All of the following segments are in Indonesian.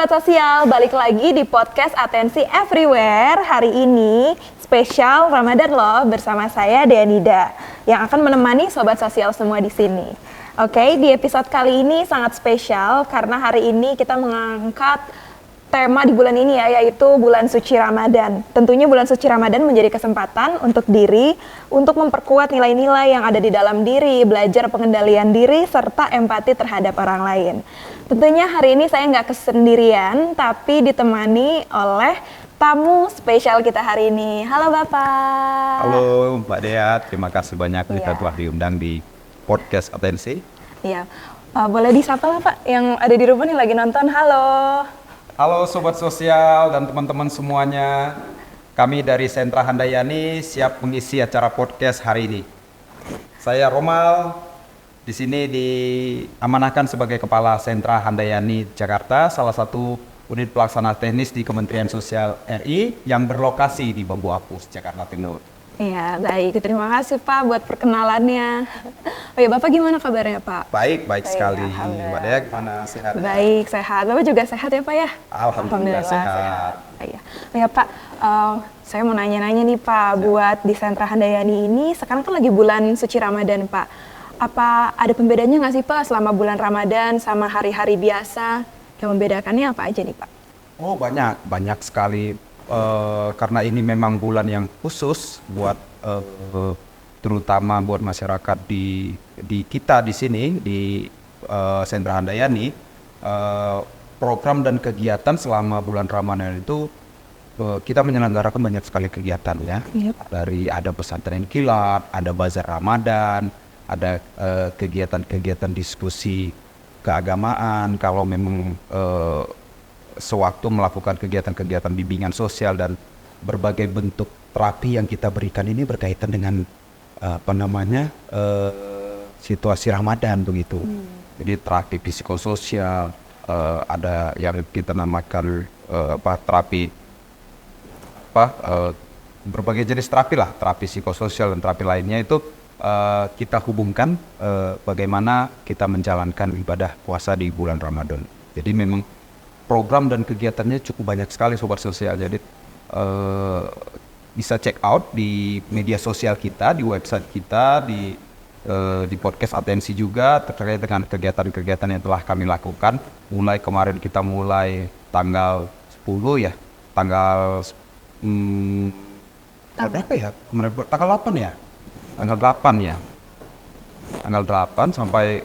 Sobat Sosial, balik lagi di podcast Atensi Everywhere. Hari ini spesial Ramadan loh, bersama saya Deanida yang akan menemani Sobat Sosial semua di sini. Oke, di episode kali ini sangat spesial karena hari ini kita mengangkat tema di bulan ini ya, yaitu bulan suci Ramadan. Tentunya bulan suci Ramadan menjadi kesempatan untuk diri untuk memperkuat nilai-nilai yang ada di dalam diri, belajar pengendalian diri, serta empati terhadap orang lain. Tentunya hari ini saya nggak kesendirian, tapi ditemani oleh tamu spesial kita hari ini. Halo Bapak. Halo Mbak Dea, terima kasih banyak kita telah diundang di podcast Atensi. Iya, boleh disapa lah Pak, yang ada di rumah nih lagi nonton. Halo. Halo Sobat Sosial dan teman-teman semuanya. Kami dari Sentra Handayani siap mengisi acara podcast hari ini. Saya Romal, di sini diamanahkan sebagai Kepala Sentra Handayani Jakarta, salah satu unit pelaksana teknis di Kementerian Sosial RI yang berlokasi di Bambu Apus, Jakarta Timur. Iya, baik. Terima kasih Pak buat perkenalannya. Oh ya, Bapak gimana kabarnya Pak? Baik sekali. Mbak Dea gimana, sehat? Baik, sehat. Bapak juga sehat ya Pak ya? Alhamdulillah sehat. Iya. Oh ya Pak, saya mau nanya-nanya nih Pak, buat di Sentra Handayani ini sekarang kan lagi bulan suci Ramadan Pak. Apa ada pembedanya nggak sih Pak selama bulan Ramadan sama hari-hari biasa? Yang membedakannya apa aja nih Pak? Oh banyak sekali. Karena ini memang bulan yang khusus buat terutama buat masyarakat di kita di sini di Sentra Handayani, program dan kegiatan selama bulan Ramadan itu kita menyelenggarakan banyak sekali kegiatan ya. Yep. Dari ada pesantren kilat, ada bazar Ramadan, ada kegiatan-kegiatan diskusi keagamaan, kalau memang sewaktu melakukan kegiatan-kegiatan bimbingan sosial dan berbagai bentuk terapi yang kita berikan ini berkaitan dengan situasi Ramadan begitu. Jadi terapi psikososial, ada yang kita namakan terapi berbagai jenis terapi lah, terapi psikososial dan terapi lainnya itu kita hubungkan bagaimana kita menjalankan ibadah puasa di bulan Ramadan. Jadi memang program dan kegiatannya cukup banyak sekali Sobat Sosial. Jadi bisa check out di media sosial kita, di website kita, di podcast Atensi juga terkait dengan kegiatan-kegiatan yang telah kami lakukan. Mulai kemarin kita mulai tanggal 10 ya, tanggal berapa ya? Tanggal 8 ya? Tanggal 8 ya. Tanggal 8 sampai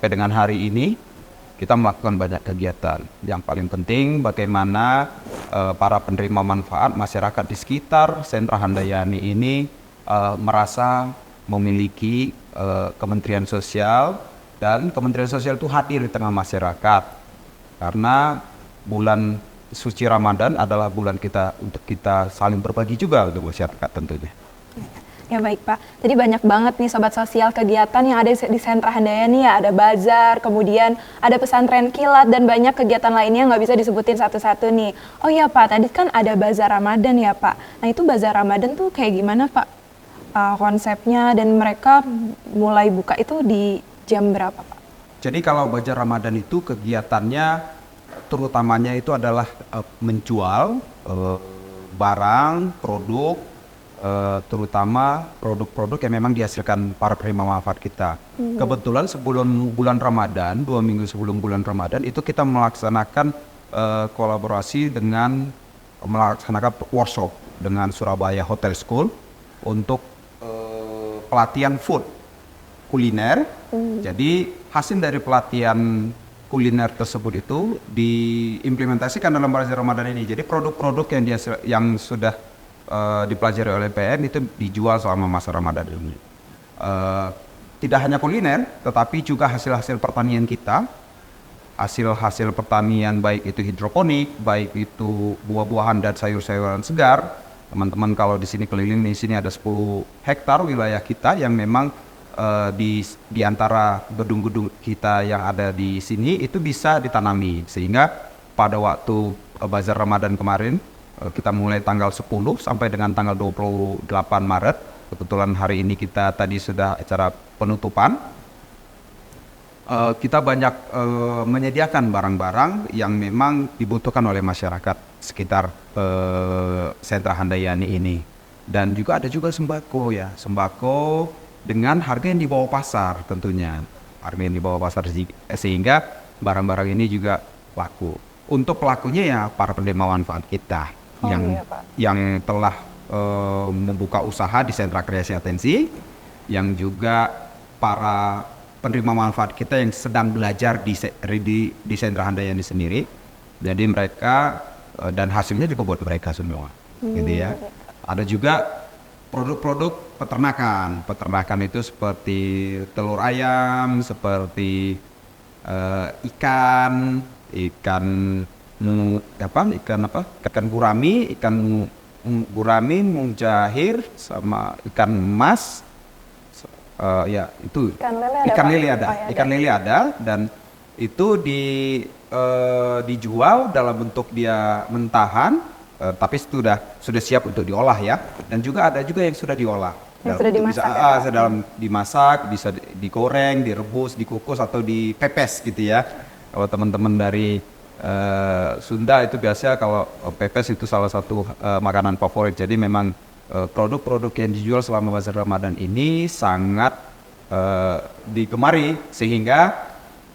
dengan hari ini kita melakukan banyak kegiatan. Yang paling penting bagaimana para penerima manfaat masyarakat di sekitar Sentra Handayani ini merasa memiliki Kementerian Sosial, dan Kementerian Sosial itu hadir di tengah masyarakat. Karena bulan suci Ramadan adalah bulan kita untuk kita saling berbagi juga untuk masyarakat tentunya. Ya baik Pak, tadi banyak banget nih Sobat Sosial kegiatan yang ada di Sentra Handayani ya, ada bazar, kemudian ada pesantren kilat, dan banyak kegiatan lainnya nggak bisa disebutin satu-satu nih. Oh iya Pak, tadi kan ada bazar Ramadan ya Pak, nah itu bazar Ramadan tuh kayak gimana Pak konsepnya, dan mereka mulai buka itu di jam berapa Pak? Jadi kalau bazar Ramadan itu kegiatannya terutamanya itu adalah menjual barang, produk, terutama produk-produk yang memang dihasilkan para penerima manfaat kita. Kebetulan sebelum bulan Ramadan, 2 minggu sebelum bulan Ramadan itu kita melaksanakan kolaborasi dengan melaksanakan workshop dengan Surabaya Hotel School untuk pelatihan food kuliner. Jadi hasil dari pelatihan kuliner tersebut itu diimplementasikan dalam bazar Ramadan ini. Jadi produk-produk yang sudah dipelajari oleh PN itu dijual selama masa Ramadan ini. Tidak hanya kuliner, tetapi juga hasil-hasil pertanian kita, hasil-hasil pertanian baik itu hidroponik, baik itu buah-buahan dan sayur-sayuran segar. Teman-teman kalau di sini keliling, di sini ada 10 hektar wilayah kita yang memang di antara gedung-gedung kita yang ada di sini itu bisa ditanami, sehingga pada waktu bazar Ramadan kemarin kita mulai tanggal 10 sampai dengan tanggal 28 Maret. Kebetulan hari ini kita tadi sudah acara penutupan. kita banyak menyediakan barang-barang yang memang dibutuhkan oleh masyarakat sekitar sentra Handayani ini. Dan juga ada juga sembako ya, sembako dengan harga yang di bawah pasar tentunya. Harga yang di bawah pasar sehingga barang-barang ini juga laku. Untuk pelakunya ya para penerima manfaat kita yang telah membuka usaha di sentra kreasi atensi, yang juga para penerima manfaat kita yang sedang belajar di sentra Handayani sendiri. Jadi mereka dan hasilnya juga buat mereka semua, gitu ya. Ada juga produk-produk peternakan itu seperti telur ayam, seperti ikan gurami, mujair, sama ikan emas. Ya itu ikan lele ada. Ikan lele ada dan itu dijual dalam bentuk dia mentahan, tapi sudah siap untuk diolah ya. Dan juga ada juga yang sudah diolah. Yang sudah dimasak. Dimasak, bisa digoreng, direbus, dikukus atau dipepes gitu ya. Kalau teman-teman dari Sunda itu biasa kalau pepes itu salah satu makanan favorit. Jadi memang produk-produk yang dijual selama bazar Ramadan ini sangat digemari, sehingga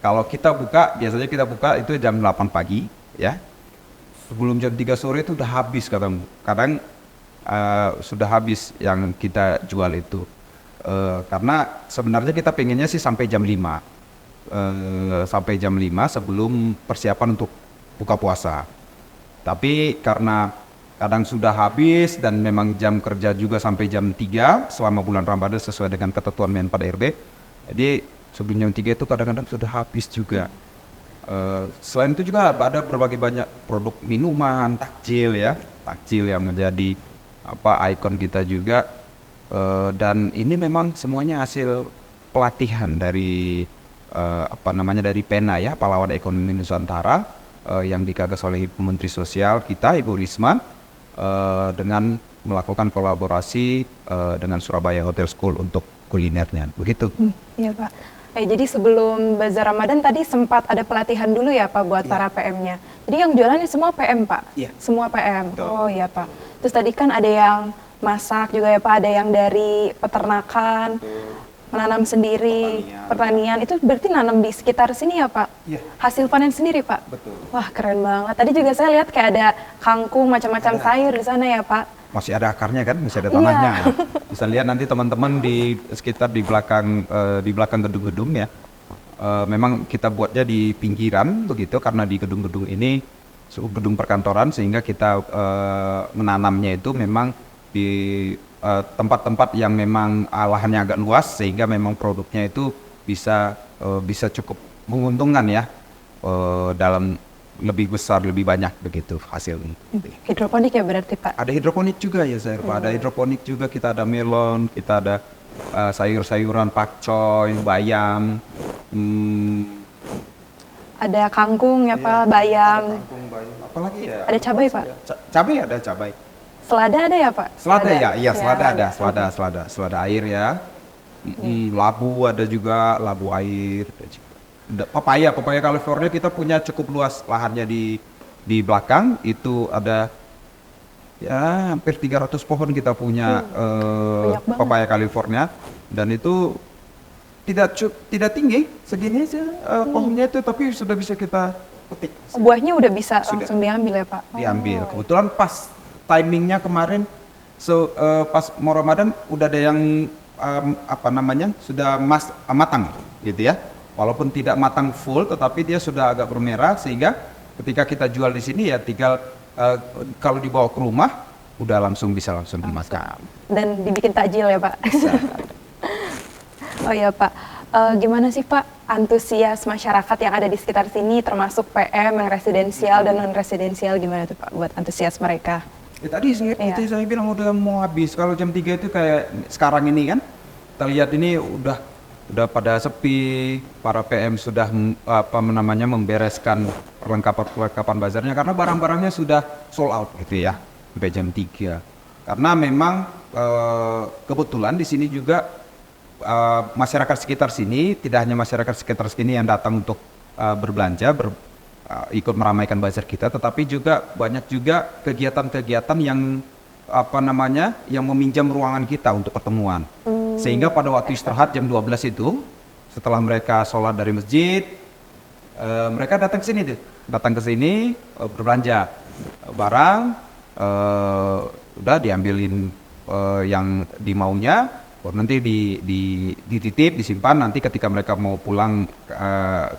kalau biasanya kita buka itu jam 8 pagi ya. Sebelum jam 3 sore itu udah habis kadang sudah habis yang kita jual itu. Karena sebenarnya kita pengennya sih sampai jam 5. Sampai jam 5 sebelum persiapan untuk buka puasa. Tapi karena kadang sudah habis dan memang jam kerja juga sampai jam 3 selama bulan Ramadan sesuai dengan ketentuan Men pada RB. Jadi sebelum jam 3 itu kadang-kadang sudah habis juga. Selain itu juga ada berbagai banyak produk minuman, takjil yang menjadi ikon kita juga. Dan ini memang semuanya hasil pelatihan dari dari PENA ya, Pahlawan Ekonomi Nusantara, yang digagas oleh Ibu Menteri Sosial kita, Ibu Risma, dengan melakukan kolaborasi dengan Surabaya Hotel School untuk kulinernya, begitu. Iya Pak. Jadi sebelum bazar Ramadan tadi sempat ada pelatihan dulu ya Pak buat para PM-nya. Jadi yang jualannya semua PM Pak? Iya. Semua PM? Betul. Oh iya Pak. Terus tadi kan ada yang masak juga ya Pak, ada yang dari peternakan, menanam sendiri, pertanian. Itu berarti nanam di sekitar sini ya Pak? Iya. Hasil panen sendiri Pak? Betul. Wah keren banget. Tadi juga saya lihat kayak ada kangkung, macam-macam sayur di sana ya Pak? Masih ada akarnya kan, masih ada tanahnya. Iya. Bisa lihat nanti teman-teman di sekitar di belakang gedung-gedung ya. Memang kita buatnya di pinggiran begitu karena di gedung-gedung ini gedung perkantoran, sehingga kita menanamnya itu memang di tempat-tempat yang memang lahannya agak luas, sehingga memang produknya itu bisa cukup menguntungkan ya, dalam lebih besar, lebih banyak begitu hasilnya. Hidroponik ya berarti Pak? Ada hidroponik juga ya saya Pak. Ada hidroponik juga, kita ada melon, kita ada sayur-sayuran pakcoy, bayam, ada kangkung ya Pak, bayam. Kangkung, bayam. Apalagi ya? Ada cabai Pak? Cabai ada, cabai. Selada ada ya Pak? Selada ya, iya selada ada, selada air ya. Labu ada juga, labu air. Papaya California kita punya cukup luas lahannya di belakang itu, ada ya hampir 300 pohon kita punya papaya California, dan itu tidak tinggi segini aja pohonnya itu, tapi sudah bisa kita petik. Buahnya udah bisa langsung diambil ya Pak? Diambil. Kebetulan pas timingnya kemarin, pas mau Ramadan udah ada yang sudah matang gitu ya. Walaupun tidak matang full, tetapi dia sudah agak bermerah, sehingga ketika kita jual di sini ya tinggal kalau dibawa ke rumah udah bisa langsung dimakan. Dan dibikin takjil ya Pak? Bisa. Oh ya Pak, gimana sih Pak antusias masyarakat yang ada di sekitar sini, termasuk PM yang residensial dan non residensial, gimana tuh Pak buat antusias mereka? Tadi seperti saya bilang udah mau habis. Kalau jam 3 itu kayak sekarang ini kan, kita lihat ini udah pada sepi, para PM sudah membereskan perlengkapan bazarnya karena barang-barangnya sudah sold out gitu ya sampai jam 3. Karena memang kebetulan di sini juga masyarakat sekitar sini, tidak hanya masyarakat sekitar sini yang datang untuk berbelanja, ikut meramaikan bazar kita, tetapi juga banyak juga kegiatan-kegiatan yang yang meminjam ruangan kita untuk pertemuan. Sehingga pada waktu istirahat jam 12 itu, setelah mereka sholat dari masjid, mereka datang ke sini berbelanja barang, udah diambilin yang dimaunya, nanti dititip, disimpan, nanti ketika mereka mau pulang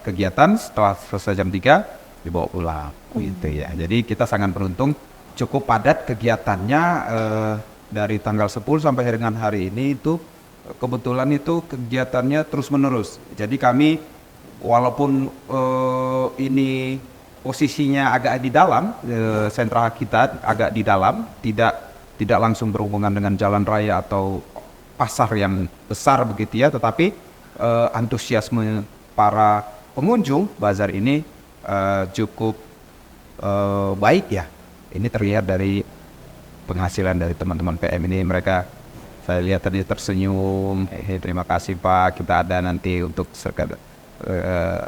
kegiatan setelah selesai jam 3 dibawa pulang gitu ya. Jadi kita sangat beruntung, cukup padat kegiatannya dari tanggal 10 sampai dengan hari ini itu kebetulan itu kegiatannya terus menerus. Jadi kami walaupun ini posisinya agak di dalam, sentra kita agak di dalam, tidak langsung berhubungan dengan jalan raya atau pasar yang besar begitu ya, tetapi antusiasme para pengunjung bazar ini cukup baik ya. Ini terlihat dari penghasilan dari teman-teman PM ini, mereka saya lihat tadi tersenyum, terima kasih Pak, kita ada nanti untuk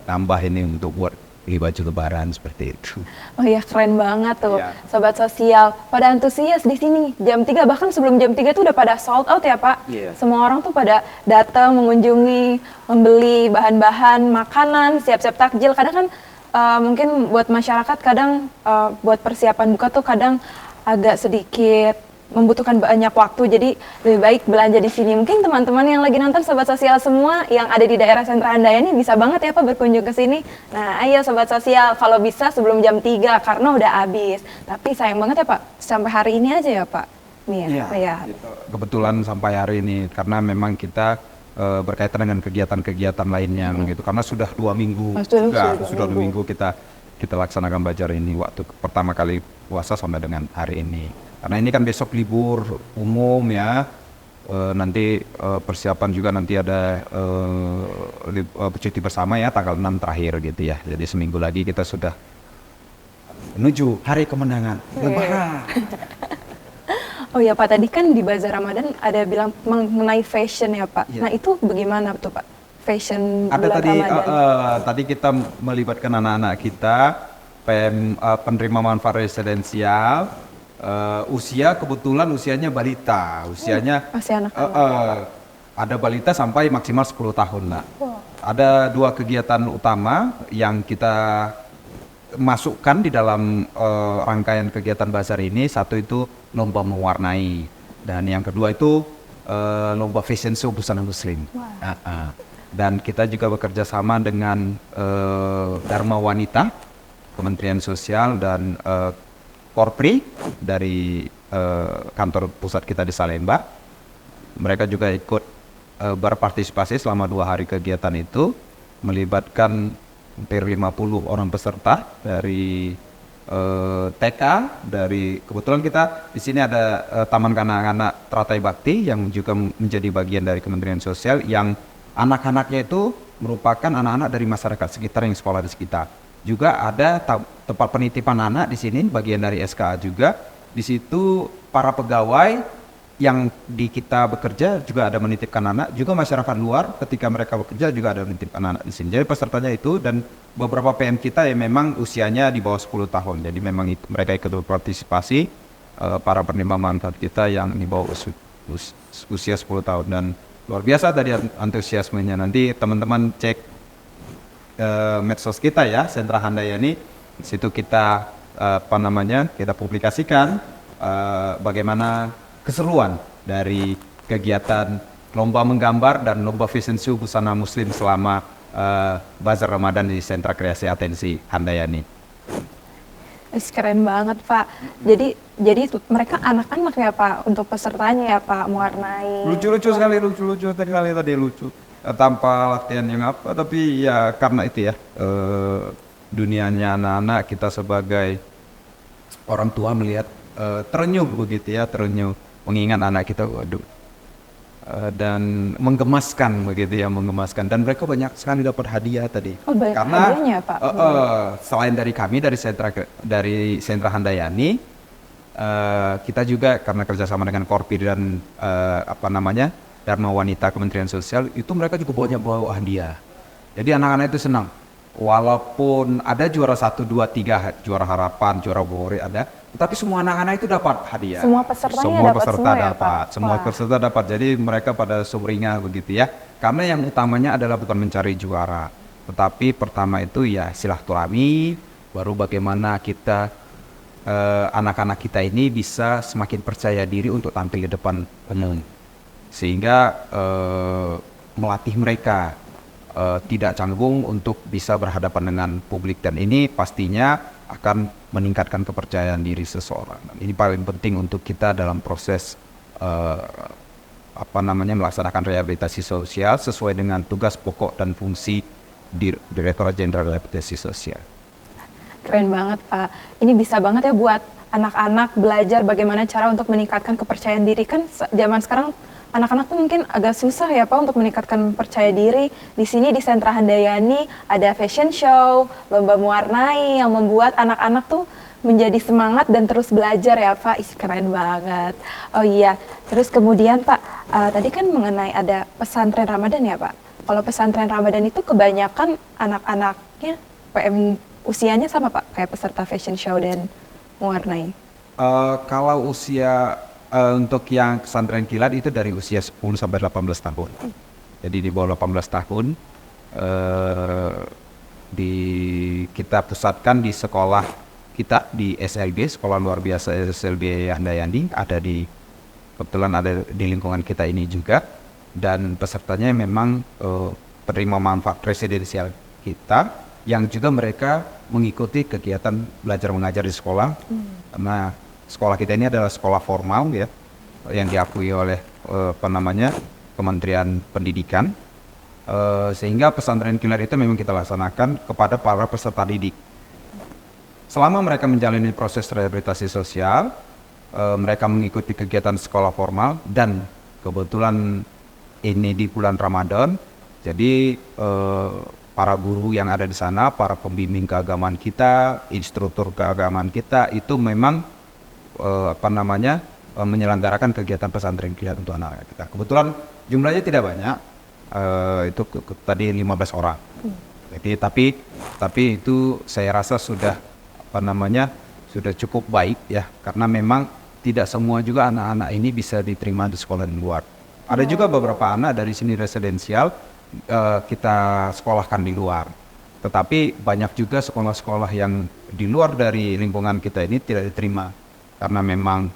nambah ini untuk buat baju lebaran seperti itu. Oh iya, keren banget tuh, Ya. Sobat Sosial. Pada antusias di sini. Jam 3, bahkan sebelum jam 3 tuh udah pada sold out ya Pak. Iya. Semua orang tuh pada datang, mengunjungi, membeli bahan-bahan, makanan, siap-siap takjil. Kadang kan mungkin buat masyarakat kadang buat persiapan buka tuh kadang agak sedikit membutuhkan banyak waktu, jadi lebih baik belanja di sini. Mungkin teman-teman yang lagi nonton Sobat Sosial semua yang ada di daerah Sentra Handayani bisa banget ya Pak berkunjung ke sini. Nah ayo Sobat Sosial, kalau bisa sebelum jam 3 karena udah habis. Tapi sayang banget ya Pak, sampai hari ini aja ya Pak. Nih ya. Kebetulan sampai hari ini karena memang kita berkaitan dengan kegiatan-kegiatan lainnya gitu. Karena sudah 2 minggu, sudah 2 minggu kita laksanakan bazar ini, waktu pertama kali puasa sampai dengan hari ini. Karena ini kan besok libur umum ya, nanti persiapan juga nanti ada cuti bersama ya tanggal 6 terakhir gitu ya. Jadi seminggu lagi kita sudah menuju hari kemenangan Lebaran. Oh ya Pak, tadi kan di Bazar Ramadan ada bilang mengenai fashion ya Pak. Ya. Nah itu bagaimana tuh Pak? Fashion Ada bulan tadi Ramadan. tadi kita melibatkan anak-anak kita penerima manfaat residensial. Kebetulan usianya balita, Masih anak-anak. ada balita sampai maksimal 10 tahun lah. Ada 2 kegiatan utama yang kita masukkan di dalam rangkaian kegiatan bazar ini. Satu itu lomba mewarnai, dan yang kedua itu lomba fashion show busana muslim. Dan kita juga bekerja sama dengan Dharma Wanita, Kementerian Sosial, dan Korpri dari kantor pusat kita di Salemba. Mereka juga ikut berpartisipasi selama 2 hari kegiatan itu, melibatkan hampir 50 orang peserta dari TK, dari kebetulan kita di sini ada Taman Kanak-kanak Teratai Bakti yang juga menjadi bagian dari Kementerian Sosial, yang anak-anaknya itu merupakan anak-anak dari masyarakat sekitar yang sekolah di sekitar. Juga ada tempat penitipan anak di sini, bagian dari SKA juga. Di situ para pegawai yang di kita bekerja juga ada menitipkan anak, juga masyarakat luar ketika mereka bekerja juga ada menitipkan anak di sini. Jadi pesertanya itu, dan beberapa PM kita yang memang usianya di bawah 10 tahun. Jadi memang itu, mereka ikut berpartisipasi, para penerima manfaat kita yang di bawah usia 10 tahun. Dan luar biasa tadi antusiasmenya. Nanti teman-teman cek medsos kita ya, Sentra Handayani. Di situ kita kita publikasikan bagaimana keseruan dari kegiatan lomba menggambar dan lomba fashion show busana muslim selama Bazar Ramadan di Sentra Kreasi Atensi Handayani. Keren banget Pak. Jadi mereka anak-anak ya Pak untuk pesertanya ya Pak, mewarnai. Lucu-lucu sekali tadi lucu. Tanpa latihan yang apa, tapi ya karena itu ya dunianya anak-anak, kita sebagai orang tua melihat terenyuh begitu ya, terenyuh mengingat anak kita, waduh, dan menggemaskan begitu ya, menggemaskan, dan mereka banyak sekali dapat hadiah tadi. Oh, banyak karena hadiahnya, Pak. Selain dari kami dari Sentra Handayani, kita juga karena kerjasama dengan Korpi dan Dharma Wanita Kementerian Sosial itu mereka juga banyak bawa hadiah. Jadi anak-anak itu senang. Walaupun ada juara 1, 2, 3, juara harapan, juara Bore ada, tetapi semua anak-anak itu dapat hadiah. Semua pesertanya Semua dapat peserta semua ya, dapat, Pak? semua Wah. peserta dapat. Jadi mereka pada sumringah begitu ya. Karena yang utamanya adalah bukan mencari juara, tetapi pertama itu ya silaturahmi, baru bagaimana kita anak-anak kita ini bisa semakin percaya diri untuk tampil di depan umum, sehingga melatih mereka tidak canggung untuk bisa berhadapan dengan publik, dan ini pastinya akan meningkatkan kepercayaan diri seseorang. Dan ini paling penting untuk kita dalam proses melaksanakan rehabilitasi sosial sesuai dengan tugas pokok dan fungsi Direktorat Jenderal Rehabilitasi Sosial. Keren banget, Pak. Ini bisa banget ya buat anak-anak belajar bagaimana cara untuk meningkatkan kepercayaan diri. Kan zaman sekarang anak-anak tuh mungkin agak susah ya, Pak, untuk meningkatkan percaya diri. Di sini di Sentra Handayani ada fashion show, lomba mewarnai yang membuat anak-anak tuh menjadi semangat dan terus belajar ya, Pak. Ih, keren banget. Oh iya, terus kemudian Pak, tadi kan mengenai ada pesantren Ramadan ya, Pak. Kalau pesantren Ramadan itu kebanyakan anak-anaknya PM usianya sama, Pak, kayak peserta fashion show dan mewarnai. Kalau usia untuk yang pesantren kilat itu dari usia 10 sampai 18 tahun. Jadi di bawah 18 tahun kita pusatkan di sekolah kita di SLB, Sekolah Luar Biasa SLB Handayani, kebetulan ada di lingkungan kita ini juga, dan pesertanya memang penerima manfaat residensial kita, yang juga mereka mengikuti kegiatan belajar mengajar di sekolah. Karena sekolah kita ini adalah sekolah formal ya, yang diakui oleh Kementerian Pendidikan, sehingga pesantren kilat itu memang kita laksanakan kepada para peserta didik. Selama mereka menjalani proses rehabilitasi sosial, mereka mengikuti kegiatan sekolah formal, dan kebetulan ini di bulan Ramadan, jadi para guru yang ada di sana, para pembimbing keagamaan kita, instruktur keagamaan kita itu memang menyelenggarakan kegiatan pesantren kilat untuk anak-anak kita. Kebetulan jumlahnya tidak banyak, itu tadi 15 orang. Jadi tapi itu saya rasa sudah cukup baik ya, karena memang tidak semua juga anak-anak ini bisa diterima di sekolah di luar. Ada juga beberapa anak dari sini residensial kita sekolahkan di luar. Tetapi banyak juga sekolah-sekolah yang di luar dari lingkungan kita ini tidak diterima karena memang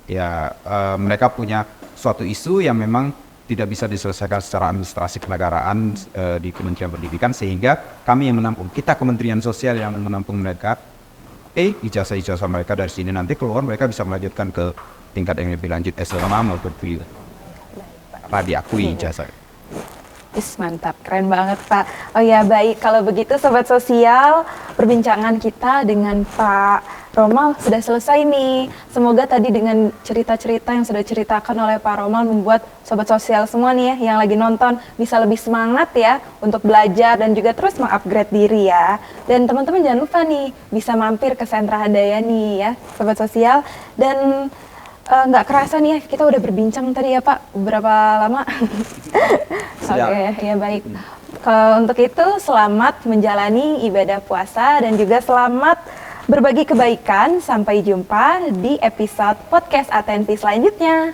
ya mereka punya suatu isu yang memang tidak bisa diselesaikan secara administrasi kenegaraan di Kementerian Pendidikan, sehingga kami yang menampung, kita Kementerian Sosial yang menampung mereka. Ijazah-ijazah mereka dari sini, nanti keluar mereka bisa melanjutkan ke tingkat yang lebih lanjut SMA maupun kuliah karena diakui ijazah. Mantap, keren banget, Pak. Oh ya, baik, kalau begitu Sobat Sosial, perbincangan kita dengan Pak Romal sudah selesai nih. Semoga tadi dengan cerita-cerita yang sudah diceritakan oleh Pak Romal membuat Sobat Sosial semua nih ya, yang lagi nonton bisa lebih semangat ya untuk belajar dan juga terus mengupgrade diri ya. Dan teman-teman jangan lupa nih, bisa mampir ke Sentra Handayani ya, Sobat Sosial. Dan nggak kerasa nih ya, kita udah berbincang tadi ya Pak, berapa lama? Oke, ya baik. Untuk itu selamat menjalani ibadah puasa dan juga selamat berbagi kebaikan. Sampai jumpa di episode podcast Atensi selanjutnya.